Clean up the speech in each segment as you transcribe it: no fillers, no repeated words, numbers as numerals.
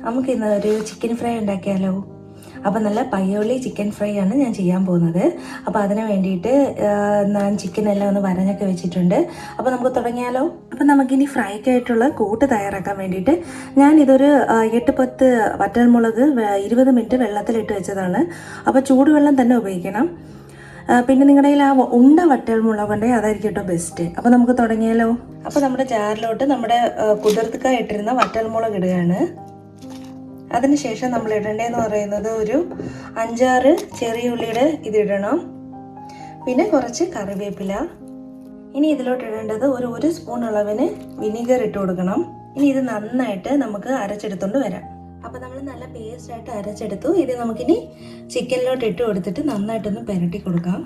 നമുക്ക് ഇന്ന് ഒരു ചിക്കൻ ഫ്രൈ ഉണ്ടാക്കിയാലോ? അപ്പോൾ നല്ല പയ്യോളി ചിക്കൻ ഫ്രൈ ആണ് ഞാൻ ചെയ്യാൻ പോകുന്നത്. അപ്പോൾ അതിന് വേണ്ടിയിട്ട് ഞാൻ ചിക്കനെല്ലാം ഒന്ന് വരഞ്ഞൊക്കെ വെച്ചിട്ടുണ്ട്. അപ്പോൾ നമുക്ക് തുടങ്ങിയാലോ? അപ്പോൾ നമുക്കിനി ഫ്രൈക്കായിട്ടുള്ള കൂട്ട് തയ്യാറാക്കാൻ വേണ്ടിയിട്ട് ഞാനിതൊരു 8-10 വറ്റൽമുളക് 20 മിനിറ്റ് വെള്ളത്തിലിട്ട് വെച്ചതാണ്. അപ്പോൾ ചൂടുവെള്ളം തന്നെ ഉപയോഗിക്കണം. പിന്നെ നിങ്ങളുടെ കയ്യിൽ ആ ഉണ്ട വറ്റൽമുളകുണ്ട്, അതായിരിക്കും കേട്ടോ ബെസ്റ്റ്. അപ്പോൾ നമുക്ക് തുടങ്ങിയാലോ? അപ്പോൾ നമ്മുടെ ജാറിലോട്ട് നമ്മുടെ കുതിർത്തുക ഇട്ടിരുന്ന വറ്റൽമുളക് ഇടുകയാണ്. അതിനുശേഷം നമ്മൾ ഇടേണ്ടതെന്ന് പറയുന്നത് ഒരു 5-6 ചെറിയ ഉള്ളിയുടെ ഇതിടണം. പിന്നെ കുറച്ച് കറിവേപ്പില. ഇനി ഇതിലോട്ട് ഇടേണ്ടത് ഒരു സ്പൂൺ അളവിന് വിനീഗർ ഇട്ട് കൊടുക്കണം. ഇനി ഇത് നന്നായിട്ട് നമുക്ക് അരച്ചെടുത്തോണ്ട് വരാം. അപ്പോൾ നമ്മൾ നല്ല പേസ്റ്റായിട്ട് അരച്ചെടുത്തു. ഇത് നമുക്കിനി ചിക്കനിലോട്ട് ഇട്ട് കൊടുത്തിട്ട് നന്നായിട്ടൊന്ന് പുരട്ടി കൊടുക്കാം.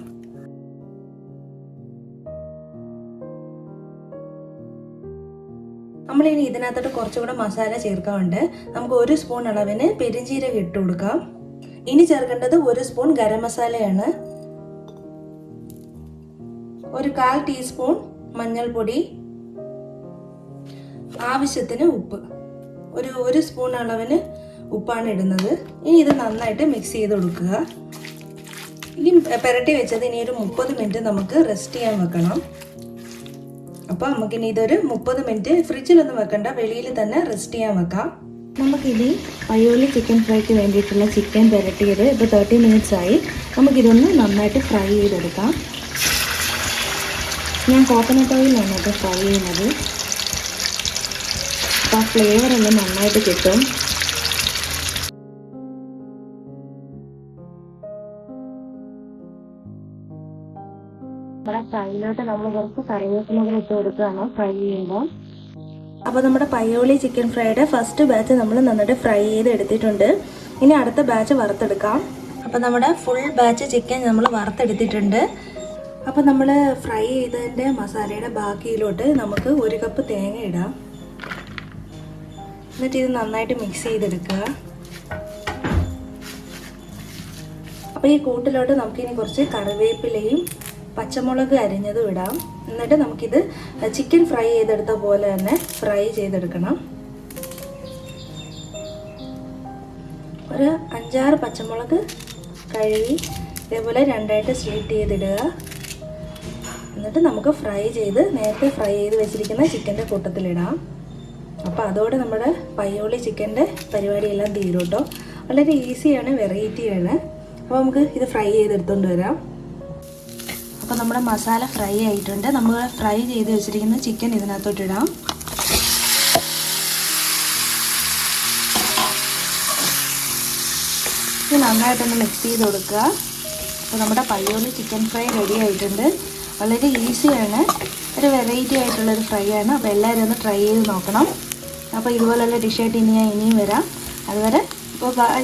നമ്മളിനി ഇതിനകത്തോട്ട് കുറച്ചുകൂടെ മസാല ചേർക്കാറുണ്ട്. നമുക്ക് 1 സ്പൂൺ അളവിന് പെരുംജീരകം ഇട്ട് കൊടുക്കാം. ഇനി ചേർക്കേണ്ടത് 1 സ്പൂൺ ഗരം മസാലയാണ്, 1/4 ടീസ്പൂൺ മഞ്ഞൾപ്പൊടി, ആവശ്യത്തിന് ഉപ്പ്, ഒരു സ്പൂൺ അളവിന് ഉപ്പാണ് ഇടുന്നത്. ഇനി ഇത് നന്നായിട്ട് മിക്സ് ചെയ്ത് കൊടുക്കുക. ഇനി പുരട്ടി വെച്ചത് ഇനി ഒരു 30 മിനിറ്റ് നമുക്ക് റെസ്റ്റ് ചെയ്യാൻ വെക്കണം. അപ്പോൾ നമുക്കിനി ഇതൊരു 30 മിനിറ്റ് ഫ്രിഡ്ജിലൊന്നും വെക്കണ്ട, വെളിയിൽ തന്നെ റെസ്റ്റ് ചെയ്യാൻ വെക്കാം. നമുക്കിനി പയ്യോളി ചിക്കൻ ഫ്രൈക്ക് വേണ്ടിയിട്ടുള്ള ചിക്കൻ പുരട്ടിയത് ഇപ്പോൾ 30 മിനിറ്റ്സ് ആയി. നമുക്കിതൊന്ന് നന്നായിട്ട് ഫ്രൈ ചെയ്തെടുക്കാം. ഞാൻ കോക്കനട്ട് ഓയിലാണ് ഇപ്പോൾ ഫ്രൈ ചെയ്യുന്നത്. അപ്പോൾ ആ ഫ്ലേവറെല്ലാം നന്നായിട്ട് കിട്ടും. നമ്മുടെ ഫ്രൈയിലോട്ട് നമ്മൾ കുറച്ച് കറിവേപ്പില ഇട്ട് കൊടുക്കുകയാണ് ഫ്രൈ ചെയ്യുമ്പോൾ. അപ്പോൾ നമ്മുടെ പയ്യോളി ചിക്കൻ ഫ്രൈയുടെ ഫസ്റ്റ് ബാച്ച് നമ്മൾ നന്നായിട്ട് ഫ്രൈ ചെയ്ത് എടുത്തിട്ടുണ്ട്. ഇനി അടുത്ത ബാച്ച് വറുത്തെടുക്കാം. അപ്പോൾ നമ്മുടെ ഫുൾ ബാച്ച് ചിക്കൻ നമ്മൾ വറുത്തെടുത്തിട്ടുണ്ട്. അപ്പോൾ നമ്മൾ ഫ്രൈ ചെയ്തതിൻ്റെ മസാലയുടെ ബാക്കിയിലോട്ട് നമുക്ക് 1 കപ്പ് തേങ്ങ ഇടാം. എന്നിട്ട് ഇത് നന്നായിട്ട് മിക്സ് ചെയ്തെടുക്കുക. അപ്പോൾ ഈ കൂട്ടിലോട്ട് നമുക്കിനി കുറച്ച് കറിവേപ്പിലയും പച്ചമുളക് അരിഞ്ഞതും ഇടാം. എന്നിട്ട് നമുക്കിത് ചിക്കൻ ഫ്രൈ ചെയ്തെടുത്ത പോലെ തന്നെ ഫ്രൈ ചെയ്തെടുക്കണം. ഒരു 5-6 പച്ചമുളക് കഴുകി ഇതേപോലെ 2ആയിട്ട് സ്പ്ലിറ്റ് ചെയ്തിടുക. എന്നിട്ട് നമുക്ക് നേരത്തെ ഫ്രൈ ചെയ്ത് വെച്ചിരിക്കുന്ന ചിക്കൻ്റെ കൂട്ടത്തിലിടാം. അപ്പോൾ അതോടെ നമ്മുടെ പയ്യോളി ചിക്കൻ്റെ പരിപാടിയെല്ലാം തീരും കേട്ടോ. വളരെ ഈസിയാണ്, വെറൈറ്റിയാണ്. അപ്പോൾ നമുക്ക് ഇത് ഫ്രൈ ചെയ്തെടുത്തുകൊണ്ട് വരാം. അപ്പോൾ നമ്മുടെ മസാല ഫ്രൈ ആയിട്ടുണ്ട്. നമ്മൾ ഫ്രൈ ചെയ്ത് വെച്ചിരിക്കുന്ന ചിക്കൻ ഇതിനകത്തോട്ടിടാം. ഇത് നന്നായിട്ടൊന്ന് മിക്സ് ചെയ്ത് കൊടുക്കുക. അപ്പോൾ നമ്മുടെ പയ്യോളി ചിക്കൻ ഫ്രൈ റെഡി ആയിട്ടുണ്ട്. വളരെ ഈസിയാണ്, ഒരു വെറൈറ്റി ആയിട്ടുള്ളൊരു ഫ്രൈ ആണ്. അപ്പോൾ എല്ലാവരും ഒന്ന് ട്രൈ ചെയ്ത് നോക്കണം. അപ്പോൾ ഇതുപോലുള്ള ഡിഷായിട്ട് ഇനിയും വരാം. അതുവരെ ബൈ.